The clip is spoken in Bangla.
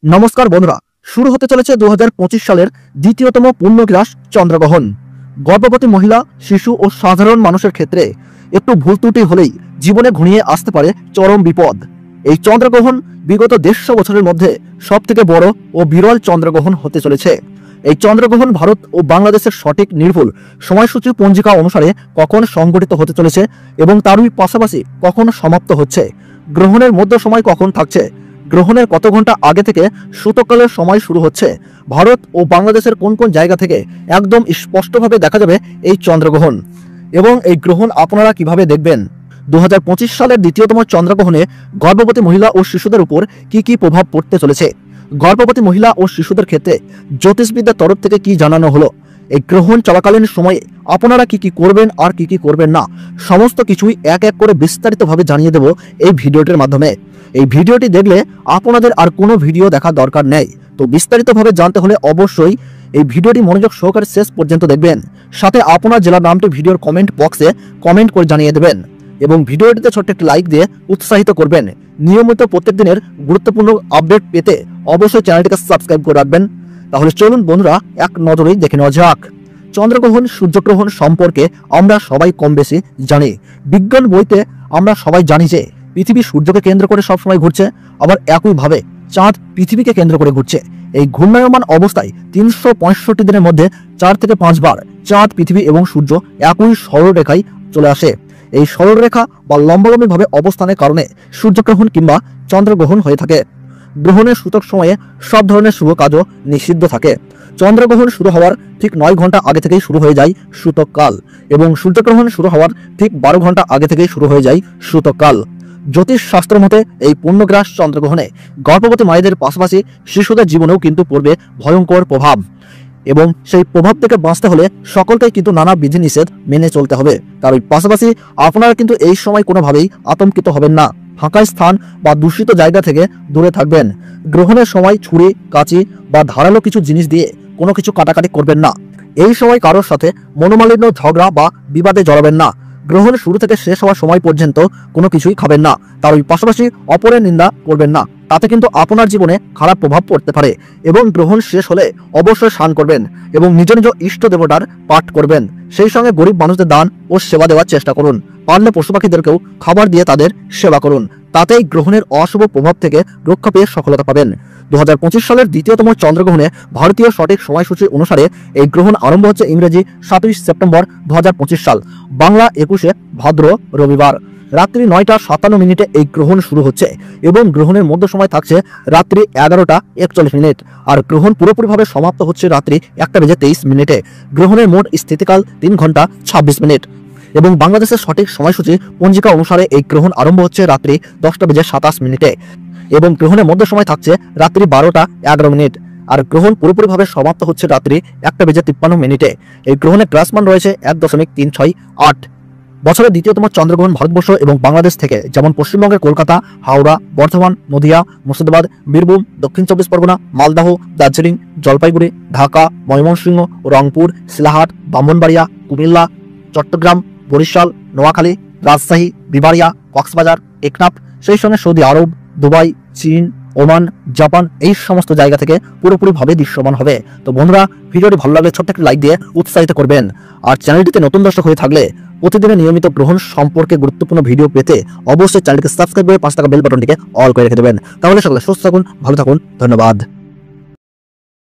নমস্কার বন্ধুরা, শুরু হতে চলেছে 2025 সালের দ্বিতীয়তম পূর্ণগ্রাস চন্দ্রগ্রহণ। গর্ভবতী মহিলা, শিশু ও সাধারণ মানুষের ক্ষেত্রে একটু ভুল ত্রুটি হলেই জীবনে ঘনিয়ে আসতে পারে চরম বিপদ। এই চন্দ্রগ্রহণ বিগত 150 বছরের মধ্যে সবথেকে বড় ও বিরল চন্দ্রগ্রহণ হতে চলেছে। এই চন্দ্রগ্রহণ ভারত ও বাংলাদেশের সঠিক নির্ভুল সময়সূচি পঞ্জিকা অনুসারে কখন সংঘটিত হতে চলেছে এবং তারই পাশাপাশি কখন সমাপ্ত হচ্ছে, গ্রহণের মধ্য সময় কখন থাকছে, গ্রহণের কত ঘন্টা আগে থেকে সূতককালের সময় শুরু হচ্ছে, ভারত ও বাংলাদেশের কোন কোন জায়গা থেকে একদম স্পষ্টভাবে দেখা যাবে এই চন্দ্রগ্রহণ এবং এই গ্রহণ আপনারা কিভাবে দেখবেন। 2025 সালের দ্বিতীয়তম চন্দ্রগ্রহণে গর্ভবতী মহিলা ও শিশুদের উপর কি প্রভাব পড়তে চলেছে, গর্ভবতী মহিলা ও শিশুদের ক্ষেত্রে জ্যোতিষবিদ্যার তরফ থেকে কি জানানো হলো, এই গ্রহণ চলাকালীন সময়ে আপনারা কি করবেন আর কি করবেন না, সমস্ত কিছুই এক এক করে বিস্তারিতভাবে জানিয়ে দেব এই ভিডিওটির মাধ্যমে। এই ভিডিওটি দেখলে আপনাদের আর কোনো ভিডিও দেখার দরকার নেই। তো বিস্তারিতভাবে জানতে হলে অবশ্যই এই ভিডিওটি মনোযোগ সহকারে শেষ পর্যন্ত দেখবেন। সাথে আপনার জেলার নামটি ভিডিওর কমেন্ট বক্সে কমেন্ট করে জানিয়ে দেবেন এবং ভিডিওটিতে ছোট্ট একটি লাইক দিয়ে উৎসাহিত করবেন। নিয়মিত প্রত্যেক দিনের গুরুত্বপূর্ণ আপডেট পেতে অবশ্যই চ্যানেলটিকে সাবস্ক্রাইব করে রাখবেন। তাহলে চলুন বন্ধুরা, এক নজরেই দেখে নেওয়া যাক। চন্দ্রগ্রহণ, সূর্যগ্রহণ সম্পর্কে আমরা সবাই কম বেশি জানি। বিজ্ঞান বইতে আমরা সবাই জানি যে পৃথিবী সূর্যকে কেন্দ্র করে সবসময় ঘুরছে, আবার একইভাবে চাঁদ পৃথিবীকে কেন্দ্র করে ঘুরছে। এই ঘূর্ণায়মান অবস্থায় 365 দিনের মধ্যে 4 থেকে 5 বার চাঁদ, পৃথিবী এবং সূর্য একই সরলরেখায় চলে আসে। এই সরলরেখা বা লম্বালম্বিভাবে অবস্থানের কারণে সূর্যগ্রহণ কিংবা চন্দ্রগ্রহণ হয়ে থাকে। গ্রহণের সূতক সময়ে সব ধরনের শুভ কাজও নিষিদ্ধ থাকে। চন্দ্রগ্রহণ শুরু হওয়ার ঠিক 9 ঘন্টা আগে থেকেই শুরু হয়ে যায় সূতককাল এবং সূর্যগ্রহণ শুরু হওয়ার ঠিক 12 ঘন্টা আগে থেকেই শুরু হয়ে যায় সূতককাল। জ্যোতিষ শাস্ত্র মতে এই পূর্ণগ্রাস চন্দ্রগ্রহণে গর্ভবতী মায়েদের পাশাপাশি শিশুদের জীবনেও কিন্তু পড়বে ভয়ঙ্কর প্রভাব এবং সেই প্রভাব থেকে বাঁচতে হলে সকলকেই কিন্তু নানা বিধিনিষেধ মেনে চলতে হবে। তার পাশাপাশি আপনারা কিন্তু এই সময় কোনোভাবেই আতঙ্কিত হবেন না। ফাঁকা স্থান বা দূষিত জায়গা থেকে দূরে থাকবেন। গ্রহণের সময় ছুরি, কাঁচি বা ধারালো কিছু জিনিস দিয়ে কোনো কিছু কাটাকাটি করবেন না। এই সময় কারোর সাথে মনোমালিন্য, ঝগড়া বা বিবাদে জড়াবেন না। গ্রহণ শুরু থেকে শেষ হওয়ার সময় পর্যন্ত কোনো কিছুই খাবেন না। তার পাশাপাশি অপরের নিন্দা করবেন না, তাতে কিন্তু আপনার জীবনে খারাপ প্রভাব পড়তে পারে। এবং গ্রহণ শেষ হলে অবশ্যই স্নান করবেন এবং নিজ নিজ ইষ্ট দেবতার পাঠ করবেন। সেই সঙ্গে গরিব মানুষদের দান ও সেবা দেওয়ার চেষ্টা করুন। পারলে পশু পাখিদেরকেও খাবার দিয়ে তাদের সেবা করুন, তাতেই গ্রহণের অশুভ প্রভাব থেকে রক্ষা পেয়ে সফলতা পাবেন। 2025 সালের দ্বিতীয়তম চন্দ্রগ্রহণে ভারতীয় সঠিক সময়সূচি অনুসারে এই গ্রহণ আরম্ভ হচ্ছে ইংরেজি 27 সেপ্টেম্বর 2025 সাল, বাংলা 21 ভাদ্র রবিবার রাত্রি 9:57 এই গ্রহণ শুরু হচ্ছে এবং গ্রহণের মধ্য সময় থাকছে রাত্রি 11:41 আর গ্রহণ পুরোপুরিভাবে সমাপ্ত হচ্ছে রাত্রি 1:23। গ্রহণের মোট স্থিতিকাল 3 ঘন্টা 26 মিনিট এবং বাংলাদেশের সঠিক সময়সূচি পঞ্জিকা অনুসারে এই গ্রহণ আরম্ভ হচ্ছে রাত্রি 10:27 এবং গ্রহণের মধ্য সময় থাকছে রাত্রি 12:11 আর গ্রহণ পুরোপুরিভাবে সমাপ্ত হচ্ছে রাত্রি 1:53। এই গ্রহণের গ্রাসমান রয়েছে 1.368। বছরের দ্বিতীয়তম চন্দ্রগ্রহণ ভারতবর্ষ এবং বাংলাদেশ থেকে যেমন পশ্চিমবঙ্গের কলকাতা, হাওড়া, বর্ধমান, নদিয়া, মুর্শিদাবাদ, বীরভূম, দক্ষিণ 24 পরগনা, মালদহ, দার্জিলিং, জলপাইগুড়ি, ঢাকা, ময়মনসিংহ, রংপুর, শিলাহাট, ব্রাহ্মণবাড়িয়া, কুমিল্লা, চট্টগ্রাম, বরিশাল, নোয়াখালী, রাজশাহী, বিবাড়িয়া, কক্সবাজার, টেকনাফ, সেই সঙ্গে সৌদি আরব, দুবাই, চীন, ওমান, জাপান, এই সমস্ত জায়গা থেকে পুরোপুরিভাবে দৃশ্যমান হবে। তো বন্ধুরা, ভিডিওটি ভালো লাগলে ছোট্ট একটা লাইক দিয়ে উৎসাহিত করবেন। আর চ্যানেলটিতে নতুন দর্শক হয়ে থাকলে প্রতিদিনের নিয়মিত গ্রহণ সম্পর্কে গুরুত্বপূর্ণ ভিডিও পেতে অবশ্যই চ্যানেলটিকে সাবস্ক্রাইব করে 5 টাকা বেল বাটনটিকে অল করে রেখে দেবেন। তাহলে সকলে সুস্থ থাকুন, ভালো থাকুন, ধন্যবাদ।